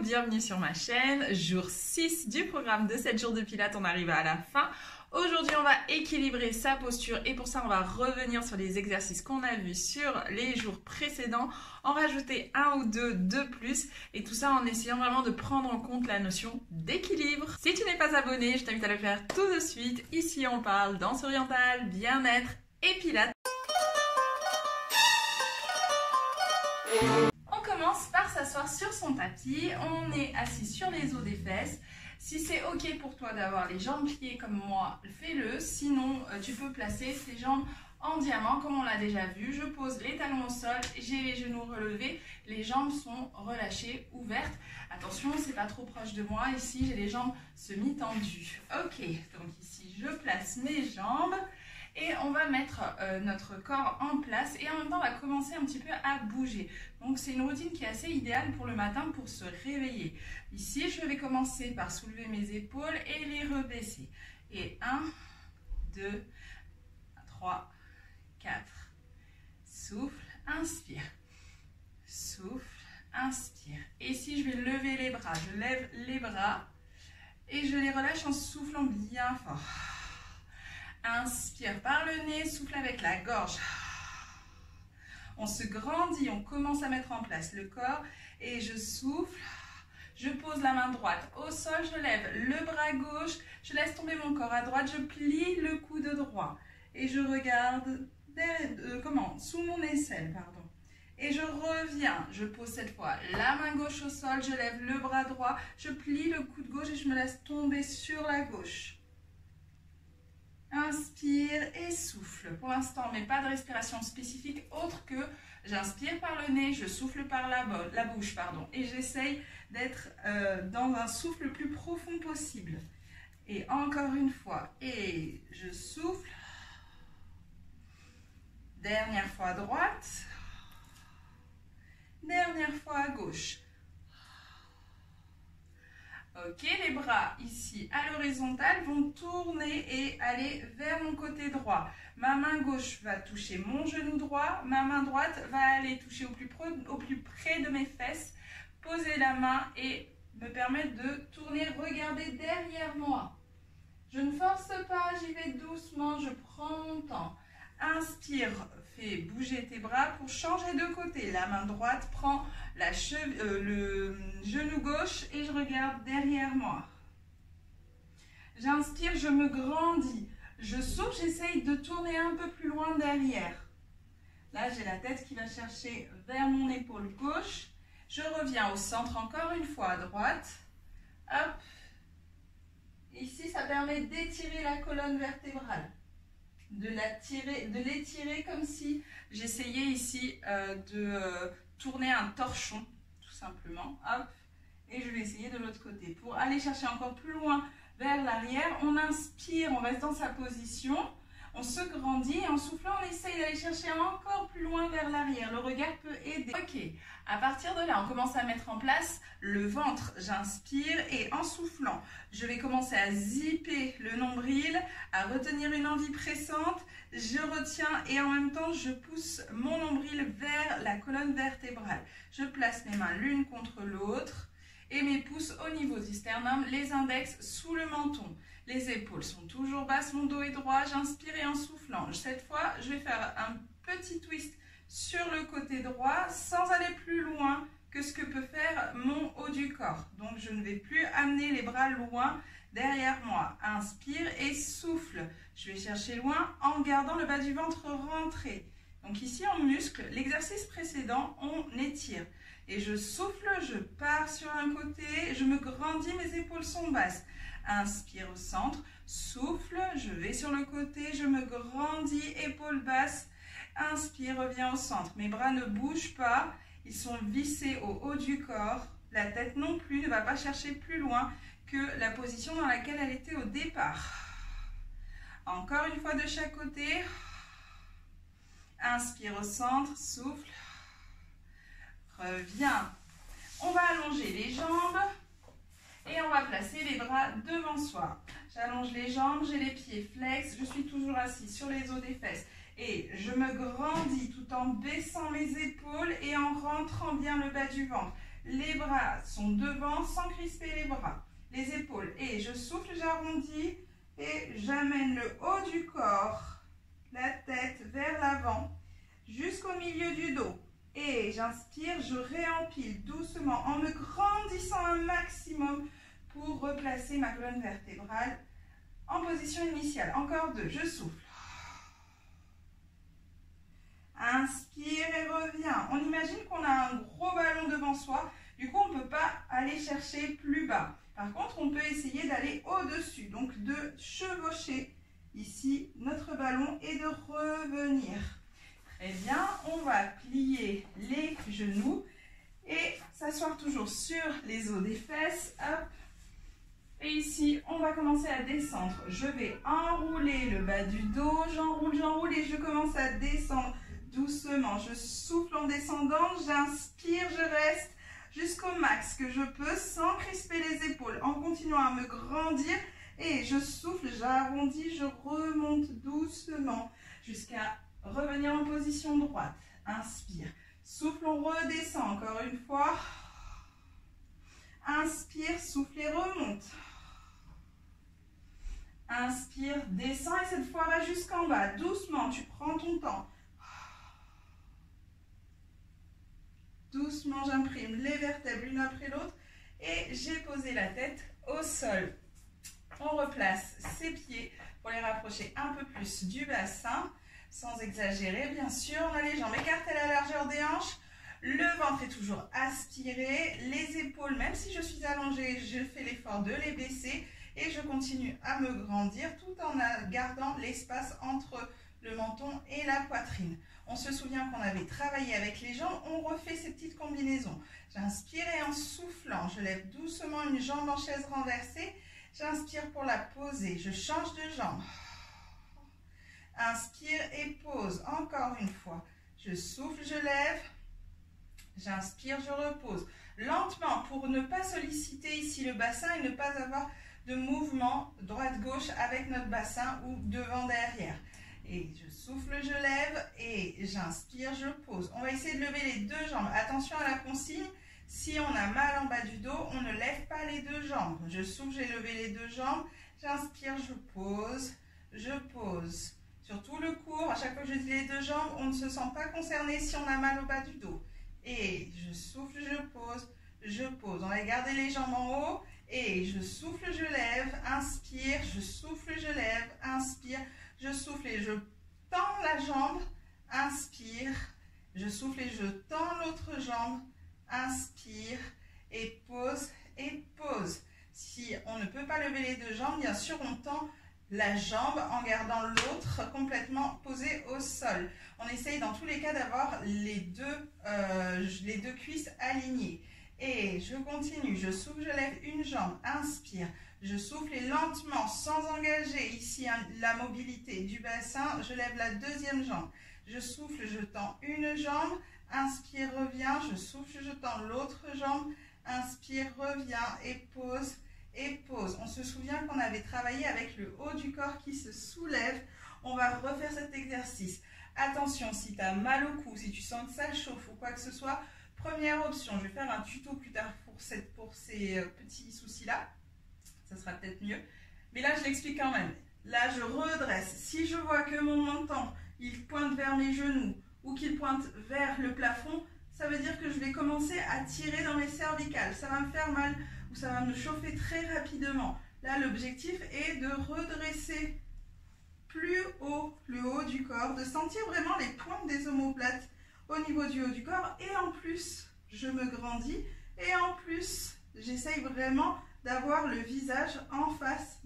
bienvenue sur ma chaîne. Jour 6 du programme de 7 jours de pilates, on arrive à la fin. Aujourd'hui, on va équilibrer sa posture et pour ça, on va revenir sur les exercices qu'on a vus sur les jours précédents, en rajouter un ou deux de plus et tout ça en essayant vraiment de prendre en compte la notion d'équilibre. Si tu n'es pas abonné, je t'invite à le faire tout de suite. Ici, on parle danse orientale, bien-être et pilates. On commence par s'asseoir sur son tapis, on est assis sur les os des fesses. Si c'est ok pour toi d'avoir les jambes pliées comme moi, fais-le. Sinon, tu peux placer tes jambes en diamant comme on l'a déjà vu. Je pose les talons au sol, j'ai les genoux relevés, les jambes sont relâchées, ouvertes. Attention, c'est pas trop proche de moi. Ici, j'ai les jambes semi-tendues. Ok, donc ici, je place mes jambes. Et on va mettre notre corps en place et en même temps on va commencer un petit peu à bouger. Donc c'est une routine qui est assez idéale pour le matin pour se réveiller. Ici je vais commencer par soulever mes épaules et les rebaisser. Et 1, 2, 3, 4. Souffle, inspire. Souffle, inspire. Et ici je vais lever les bras. Je lève les bras et je les relâche en soufflant bien fort. Inspire par le nez, souffle avec la gorge. On se grandit, on commence à mettre en place le corps et je souffle. Je pose la main droite au sol, je lève le bras gauche, je laisse tomber mon corps à droite, je plie le coude droit et je regarde sous mon aisselle, pardon. Et je reviens, je pose cette fois la main gauche au sol, je lève le bras droit, je plie le coude gauche et je me laisse tomber sur la gauche. Inspire et souffle. Pour l'instant, mais pas de respiration spécifique autre que j'inspire par le nez, je souffle par la bouche, et j'essaye d'être dans un souffle le plus profond possible. Et encore une fois, et je souffle. Dernière fois à droite. Dernière fois à gauche. Ok, les bras ici à l'horizontale vont tourner et aller vers mon côté droit. Ma main gauche va toucher mon genou droit, ma main droite va aller toucher au plus près de mes fesses, poser la main et me permettre de tourner, regarder derrière moi. Je ne force pas, j'y vais doucement, je prends mon temps. Inspire, fais bouger tes bras pour changer de côté. La main droite prend le genou gauche et je regarde derrière moi. J'inspire, je me grandis. Je souffle, j'essaye de tourner un peu plus loin derrière. Là, j'ai la tête qui va chercher vers mon épaule gauche. Je reviens au centre encore une fois à droite. Hop. Ici, ça permet d'étirer la colonne vertébrale. De l'étirer comme si j'essayais ici de tourner un torchon, tout simplement. Hop, et je vais essayer de l'autre côté. Pour aller chercher encore plus loin vers l'arrière, on inspire, on reste dans sa position, on se grandit et en soufflant, on essaye d'aller chercher encore plus loin vers l'arrière. Le regard peut aider. Ok, à partir de là, on commence à mettre en place le ventre. J'inspire et en soufflant, je vais commencer à zipper le nombril, à retenir une envie pressante. Je retiens et en même temps, je pousse mon nombril vers la colonne vertébrale. Je place mes mains l'une contre l'autre et mes pouces au niveau du sternum, les index sous le menton. Les épaules sont toujours basses, mon dos est droit, j'inspire et en soufflant. Cette fois, je vais faire un petit twist sur le côté droit sans aller plus loin que ce que peut faire mon haut du corps. Donc, je ne vais plus amener les bras loin derrière moi. Inspire et souffle. Je vais chercher loin en gardant le bas du ventre rentré. Donc ici, on muscle. L'exercice précédent, on étire. Et je souffle, je pars sur un côté, je me grandis, mes épaules sont basses. Inspire au centre, souffle, je vais sur le côté, je me grandis, épaules basses. Inspire, reviens au centre. Mes bras ne bougent pas, ils sont vissés au haut du corps. La tête non plus ne va pas chercher plus loin que la position dans laquelle elle était au départ. Encore une fois de chaque côté. Inspire au centre, souffle. Reviens. On va allonger les jambes et on va placer les bras devant soi. J'allonge les jambes, j'ai les pieds flex, je suis toujours assis sur les os des fesses. Et je me grandis tout en baissant mes épaules et en rentrant bien le bas du ventre. Les bras sont devant sans crisper les bras. Les épaules. Et je souffle, j'arrondis et j'amène le haut du corps, la tête vers l'avant, jusqu'au milieu du dos. Et j'inspire, je réempile doucement en me grandissant un maximum pour replacer ma colonne vertébrale en position initiale. Encore 2, je souffle. Inspire et reviens. On imagine qu'on a un gros ballon devant soi. Du coup, on ne peut pas aller chercher plus bas. Par contre, on peut essayer d'aller au-dessus. Donc, de chevaucher ici notre ballon et de revenir. Très bien. On va plier les genoux et s'asseoir toujours sur les os des fesses. Hop. Et ici, on va commencer à descendre. Je vais enrouler le bas du dos. J'enroule et je commence à descendre doucement. Je souffle en descendant. J'inspire, je reste jusqu'au max que je peux sans crisper les épaules. En continuant à me grandir. Et je souffle, j'arrondis, je remonte doucement jusqu'à revenir en position droite. Inspire. Souffle, on redescend encore une fois. Inspire, souffle et remonte. Inspire, descends et cette fois va jusqu'en bas. Doucement, tu prends ton temps. Doucement, j'imprime les vertèbres l'une après l'autre et j'ai posé la tête au sol. On replace ses pieds pour les rapprocher un peu plus du bassin, sans exagérer bien sûr. On a les jambes écartées à la largeur des hanches. Le ventre est toujours aspiré. Les épaules, même si je suis allongée, je fais l'effort de les baisser. Et je continue à me grandir tout en gardant l'espace entre le menton et la poitrine. On se souvient qu'on avait travaillé avec les jambes. On refait ces petites combinaisons. J'inspire et en soufflant, je lève doucement une jambe en chaise renversée. J'inspire pour la poser. Je change de jambe. Inspire et pose. Encore une fois. Je souffle, je lève. J'inspire, je repose. Lentement pour ne pas solliciter ici le bassin et ne pas avoir de mouvement droite-gauche avec notre bassin ou devant-derrière. Et je souffle, je lève et j'inspire, je pose. On va essayer de lever les deux jambes. Attention à la consigne. Si on a mal en bas du dos, on ne lève pas les deux jambes. Je souffle, j'ai levé les deux jambes. J'inspire, je pose, je pose. Sur tout le cours, à chaque fois que je dis les deux jambes, on ne se sent pas concerné si on a mal au bas du dos. Et je souffle, je pose, je pose. On va garder les jambes en haut. Et je souffle, je lève, inspire, je souffle, je lève, inspire, je souffle et je tends la jambe, inspire, je souffle et je tends l'autre jambe, inspire et pose et pose. Si on ne peut pas lever les deux jambes, bien sûr, on tend la jambe en gardant l'autre complètement posée au sol. On essaye dans tous les cas d'avoir les deux cuisses alignées. Et je continue, je souffle, je lève une jambe, inspire, je souffle et lentement, sans engager ici la mobilité du bassin, je lève la deuxième jambe. Je souffle, je tends une jambe, inspire, reviens, je souffle, je tends l'autre jambe, inspire, reviens et pose et pose. On se souvient qu'on avait travaillé avec le haut du corps qui se soulève. On va refaire cet exercice. Attention, si tu as mal au cou, si tu sens que ça chauffe ou quoi que ce soit, première option, je vais faire un tuto plus tard pour ces petits soucis-là. Ça sera peut-être mieux. Mais là, je l'explique quand même. Là, je redresse. Si je vois que mon menton, il pointe vers mes genoux ou qu'il pointe vers le plafond, ça veut dire que je vais commencer à tirer dans mes cervicales. Ça va me faire mal ou ça va me chauffer très rapidement. Là, l'objectif est de redresser plus haut du corps, de sentir vraiment les pointes des omoplates au niveau du haut du corps. Et en plus, je me grandis. Et en plus, j'essaye vraiment d'avoir le visage en face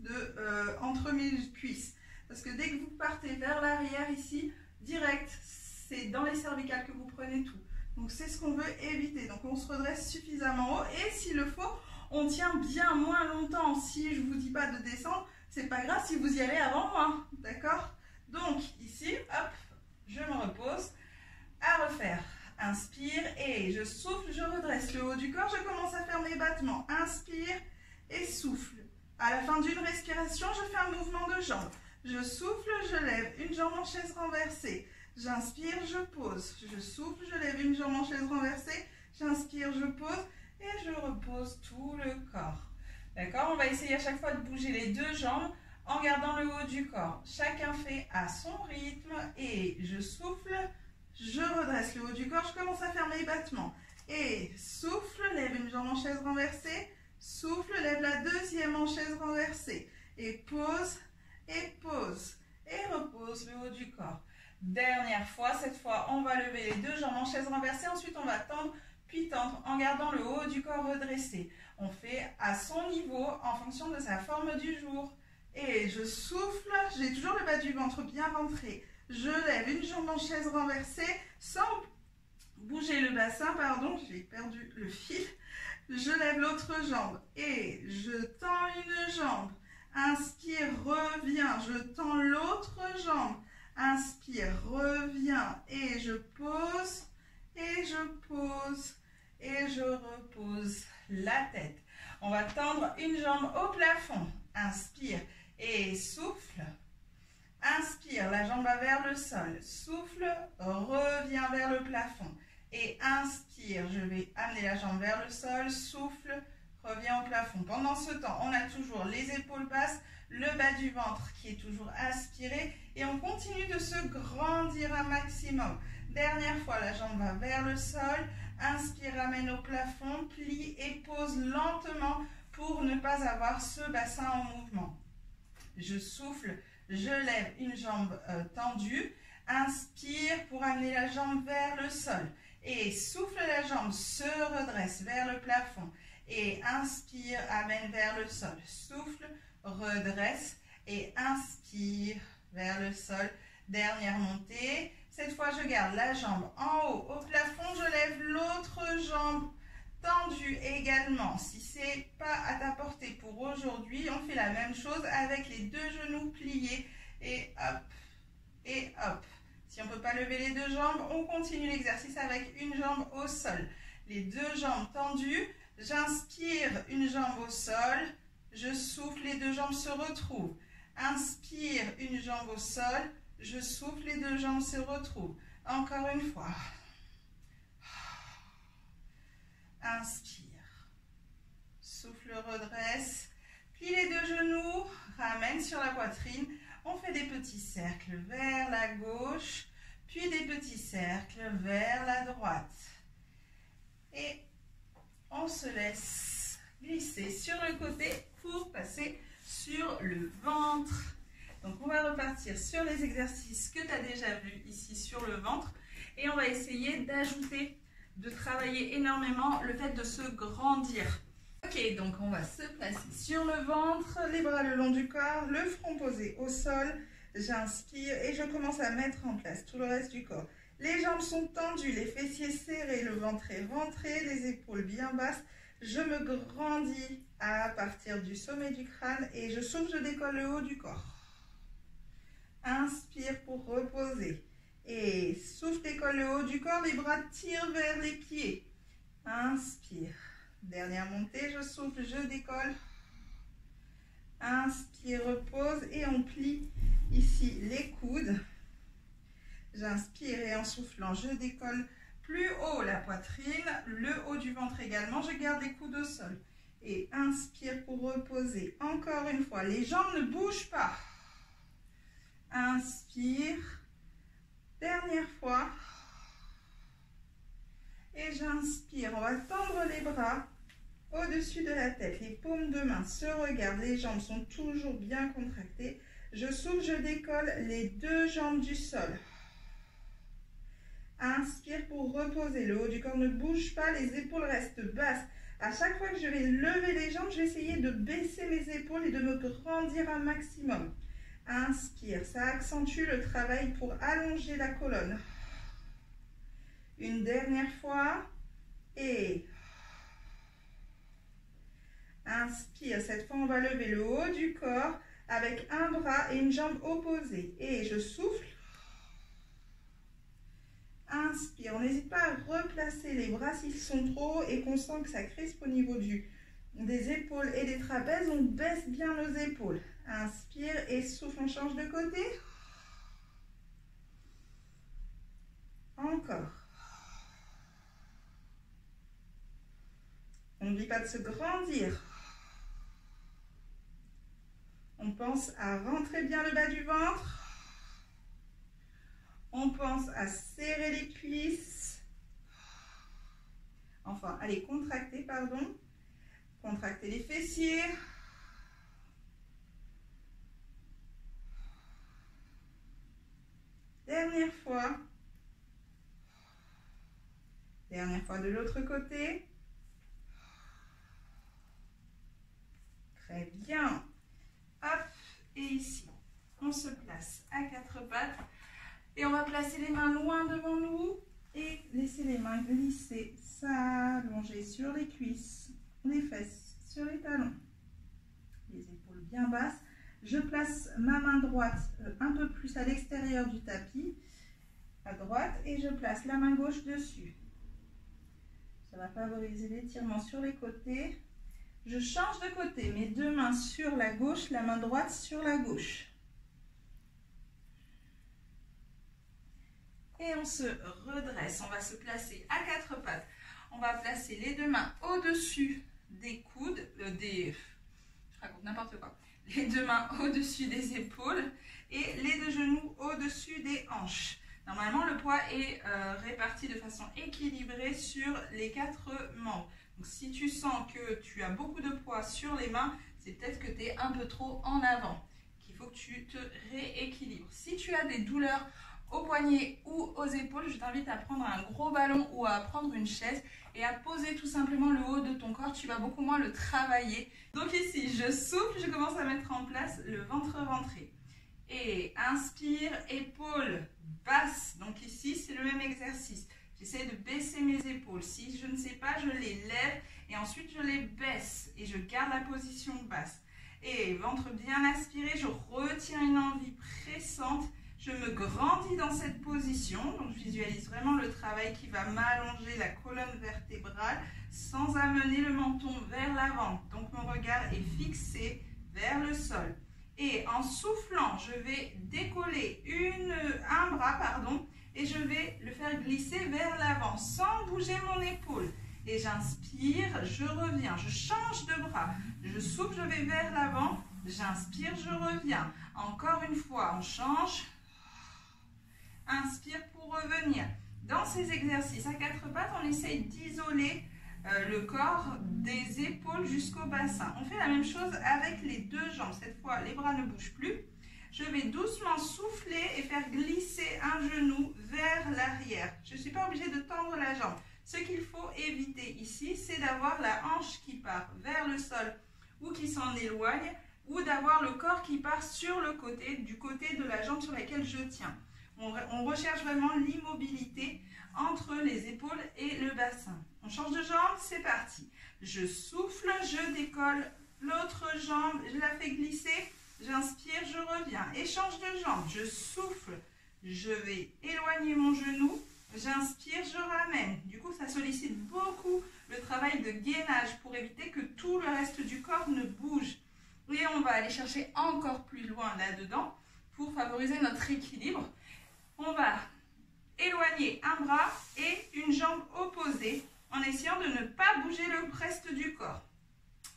entre mes cuisses. Parce que dès que vous partez vers l'arrière ici, direct, c'est dans les cervicales que vous prenez tout. Donc c'est ce qu'on veut éviter. Donc on se redresse suffisamment haut et s'il le faut, on tient bien moins longtemps. Si je ne vous dis pas de descendre, c'est pas grave si vous y allez avant moi. D'accord? Donc ici, hop, je me repose. À refaire. Inspire et je souffle, je redresse le haut du corps. Je commence à faire mes battements. Inspire et souffle. À la fin d'une respiration, je fais un mouvement de jambes. Je souffle, je lève une jambe en chaise renversée. J'inspire, je pose. Je souffle, je lève une jambe en chaise renversée. J'inspire, je pose. et je repose tout le corps. D'accord? On va essayer à chaque fois de bouger les deux jambes en gardant le haut du corps. Chacun fait à son rythme et je souffle, je redresse le haut du corps, je commence à faire mes battements. Et souffle, lève une jambe en chaise renversée, souffle, lève la deuxième en chaise renversée. Et pose, et repose le haut du corps. Dernière fois, cette fois on va lever les deux jambes en chaise renversée, ensuite on va tendre, puis tendre en gardant le haut du corps redressé. On fait à son niveau en fonction de sa forme du jour. Et je souffle, j'ai toujours le bas du ventre bien rentré. Je lève une jambe en chaise renversée sans bouger le bassin, pardon, j'ai perdu le fil. Je lève l'autre jambe et je tends une jambe. Inspire, reviens, je tends l'autre jambe. Inspire, reviens et je pose, et je pose, et je repose la tête. On va tendre une jambe au plafond. Inspire et souffle. Inspire, la jambe va vers le sol. Souffle, reviens vers le plafond. Et inspire, je vais amener la jambe vers le sol. Souffle, reviens au plafond. Pendant ce temps, on a toujours les épaules basses, le bas du ventre qui est toujours aspiré. Et on continue de se grandir un maximum. Dernière fois, la jambe va vers le sol. Inspire, ramène au plafond, plie et pose lentement pour ne pas avoir ce bassin en mouvement. Je souffle, je lève une jambe tendue. Inspire pour amener la jambe vers le sol. Et souffle, la jambe se redresse vers le plafond. Et inspire, amène vers le sol. Souffle, redresse et inspire vers le sol. Dernière montée. Cette fois, je garde la jambe en haut au plafond. Je lève l'autre jambe tendue également. Si ce n'est pas à ta portée pour aujourd'hui, on fait la même chose avec les deux genoux pliés. Et hop, et hop. Si on ne peut pas lever les deux jambes, on continue l'exercice avec une jambe au sol. Les deux jambes tendues. J'inspire, une jambe au sol. Je souffle, les deux jambes se retrouvent. Inspire, une jambe au sol. Je souffle, les deux jambes se retrouvent. Encore une fois. Inspire. Souffle, redresse. Plie les deux genoux. Ramène sur la poitrine. On fait des petits cercles vers la gauche. Puis des petits cercles vers la droite. Et on se laisse glisser sur le côté pour passer sur le ventre. Donc, on va repartir sur les exercices que tu as déjà vus ici sur le ventre. Et on va essayer d'ajouter, de travailler énormément le fait de se grandir. Ok, donc on va se placer sur le ventre, les bras le long du corps, le front posé au sol. J'inspire et je commence à mettre en place tout le reste du corps. Les jambes sont tendues, les fessiers serrés, le ventre est ventré, les épaules bien basses. Je me grandis à partir du sommet du crâne et je souffle, je décolle le haut du corps. Inspire pour reposer. Et souffle, décolle le haut du corps, les bras tirent vers les pieds. Inspire. Dernière montée, je souffle, je décolle. Inspire, repose et on plie ici les coudes. J'inspire et en soufflant, je décolle plus haut la poitrine, le haut du ventre également. Je garde les coudes au sol. Et inspire pour reposer. Encore une fois, les jambes ne bougent pas. Inspire. Dernière fois. Et j'inspire. On va tendre les bras au-dessus de la tête. Les paumes de main se regardent. Les jambes sont toujours bien contractées. Je souffle, je décolle les deux jambes du sol. Inspire pour reposer. Le haut du corps ne bouge pas. Les épaules restent basses. À chaque fois que je vais lever les jambes, je vais essayer de baisser mes épaules et de me grandir un maximum. Inspire. Ça accentue le travail pour allonger la colonne. Une dernière fois. Et inspire. Cette fois, on va lever le haut du corps avec un bras et une jambe opposée. Et je souffle. Inspire. On n'hésite pas à replacer les bras s'ils sont trop hauts et qu'on sent que ça crispe au niveau des épaules et des trapèzes. On baisse bien nos épaules. Inspire et souffle. On change de côté. Encore. On n'oublie pas de se grandir. On pense à rentrer bien le bas du ventre. On pense à serrer les cuisses. Enfin, allez, contracter, pardon. Contracter les fessiers. Dernière fois. Dernière fois de l'autre côté. Très bien. Hop, et ici, on se place à quatre pattes. Et on va placer les mains loin devant nous et laisser les mains glisser, s'allonger sur les cuisses, les fesses, sur les talons. Les épaules bien basses. Je place ma main droite un peu plus à l'extérieur du tapis, à droite, et je place la main gauche dessus. Ça va favoriser l'étirement sur les côtés. Je change de côté, mes deux mains sur la gauche, la main droite sur la gauche. Et on se redresse, on va se placer à quatre pattes. On va placer les deux mains au-dessus des coudes, je raconte n'importe quoi. Les deux mains au-dessus des épaules et les deux genoux au-dessus des hanches. Normalement, le poids est réparti de façon équilibrée sur les quatre membres. Donc, si tu sens que tu as beaucoup de poids sur les mains, c'est peut-être que tu es un peu trop en avant, qu'il faut que tu te rééquilibres. Si tu as des douleurs aux poignets ou aux épaules, je t'invite à prendre un gros ballon ou à prendre une chaise et à poser tout simplement le haut de ton corps. Tu vas beaucoup moins le travailler. Donc ici, je souffle, je commence à mettre en place le ventre rentré. Et inspire, épaules basses. Donc ici, c'est le même exercice. J'essaie de baisser mes épaules. Si je ne sais pas, je les lève et ensuite je les baisse et je garde la position basse. Et ventre bien aspiré, je retiens une envie pressante. Je me grandis dans cette position, donc je visualise vraiment le travail qui va m'allonger la colonne vertébrale sans amener le menton vers l'avant. Donc mon regard est fixé vers le sol. Et en soufflant, je vais décoller un bras, et je vais le faire glisser vers l'avant sans bouger mon épaule. Et j'inspire, je reviens, je change de bras. Je souffle, je vais vers l'avant, j'inspire, je reviens. Encore une fois, on change. Inspire pour revenir. Dans ces exercices à quatre pattes, on essaye d'isoler le corps des épaules jusqu'au bassin. On fait la même chose avec les deux jambes. Cette fois, les bras ne bougent plus. Je vais doucement souffler et faire glisser un genou vers l'arrière. Je ne suis pas obligée de tendre la jambe. Ce qu'il faut éviter ici, c'est d'avoir la hanche qui part vers le sol ou qui s'en éloigne, ou d'avoir le corps qui part sur le côté, du côté de la jambe sur laquelle je tiens. On recherche vraiment l'immobilité entre les épaules et le bassin. On change de jambe, c'est parti. Je souffle, je décolle l'autre jambe, je la fais glisser, j'inspire, je reviens. Échange de jambe, je souffle, je vais éloigner mon genou, j'inspire, je ramène. Du coup, ça sollicite beaucoup le travail de gainage pour éviter que tout le reste du corps ne bouge. Et on va aller chercher encore plus loin là-dedans pour favoriser notre équilibre. On va éloigner un bras et une jambe opposée en essayant de ne pas bouger le reste du corps.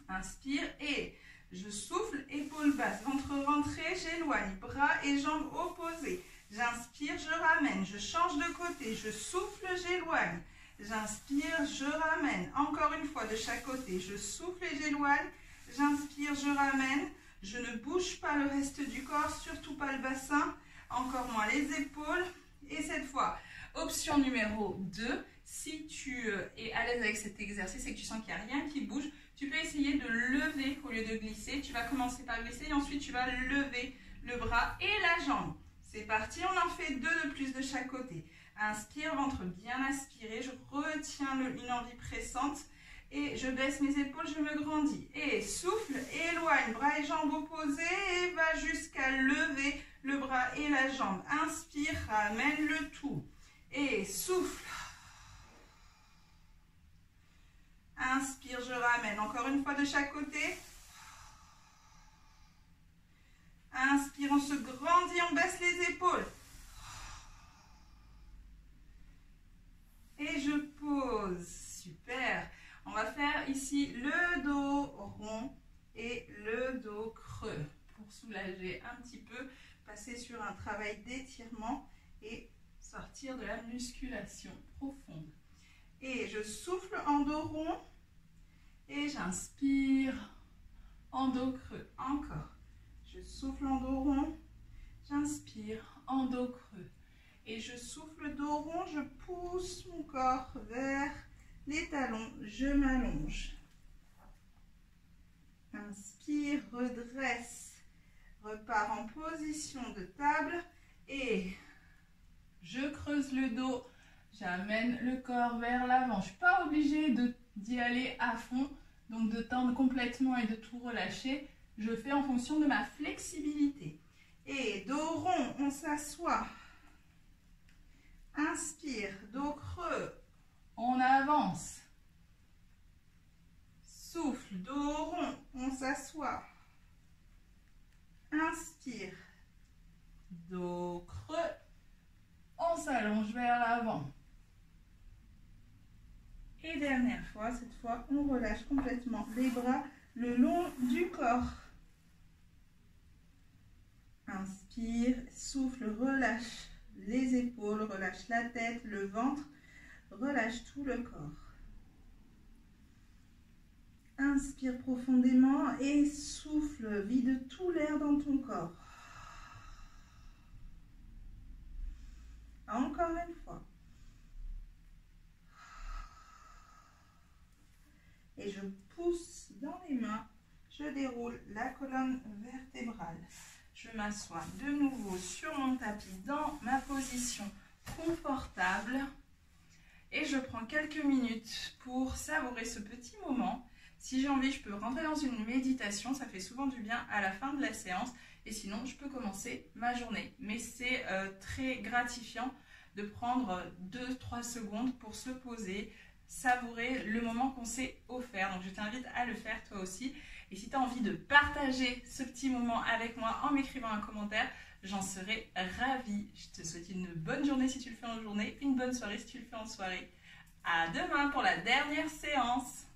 Inspire et je souffle, épaules basses, ventre rentré, j'éloigne, bras et jambes opposés. J'inspire, je ramène, je change de côté, je souffle, j'éloigne. J'inspire, je ramène. Encore une fois de chaque côté, je souffle et j'éloigne. J'inspire, je ramène. Je ne bouge pas le reste du corps, surtout pas le bassin. Encore moins les épaules. Et cette fois, option numéro 2, si tu es à l'aise avec cet exercice et que tu sens qu'il n'y a rien qui bouge, tu peux essayer de lever au lieu de glisser. Tu vas commencer par glisser et ensuite tu vas lever le bras et la jambe. C'est parti, on en fait 2 de plus de chaque côté. Inspire, ventre bien aspiré, je retiens une envie pressante et je baisse mes épaules, je me grandis. Et souffle, éloigne, bras et jambes opposés et va jusqu'à lever le bras et la jambe. Inspire, ramène le tout. Et souffle. Inspire, je ramène. Encore une fois de chaque côté. Inspire, on se grandit, on baisse les épaules. Et je pose. Super. On va faire ici soulager un petit peu, passer sur un travail d'étirement et sortir de la musculation profonde. Et je souffle en dos rond et j'inspire en dos creux. Encore. Je souffle en dos rond, j'inspire en dos creux. Et je souffle dos rond, je pousse mon corps vers les talons, je m'allonge. Inspire, redresse, repars en position de table et je creuse le dos, j'amène le corps vers l'avant. Je ne suis pas obligée d'y aller à fond, donc de tendre complètement et de tout relâcher. Je fais en fonction de ma flexibilité. Et dos rond, on s'assoit. Inspire, dos creux, on avance. Souffle, dos rond, on s'assoit. Inspire, dos creux, on s'allonge vers l'avant. Et dernière fois, cette fois, on relâche complètement les bras le long du corps. Inspire, souffle, relâche les épaules, relâche la tête, le ventre, relâche tout le corps. Inspire profondément et souffle, vide tout l'air dans ton corps. Encore une fois. Et je pousse dans les mains, je déroule la colonne vertébrale. Je m'assois de nouveau sur mon tapis dans ma position confortable. Et je prends quelques minutes pour savourer ce petit moment. Si j'ai envie, je peux rentrer dans une méditation, ça fait souvent du bien à la fin de la séance. Et sinon, je peux commencer ma journée. Mais c'est très gratifiant de prendre 2-3 secondes pour se poser, savourer le moment qu'on s'est offert. Donc, je t'invite à le faire toi aussi. Et si tu as envie de partager ce petit moment avec moi en m'écrivant un commentaire, j'en serai ravie. Je te souhaite une bonne journée si tu le fais en journée, une bonne soirée si tu le fais en soirée. À demain pour la dernière séance.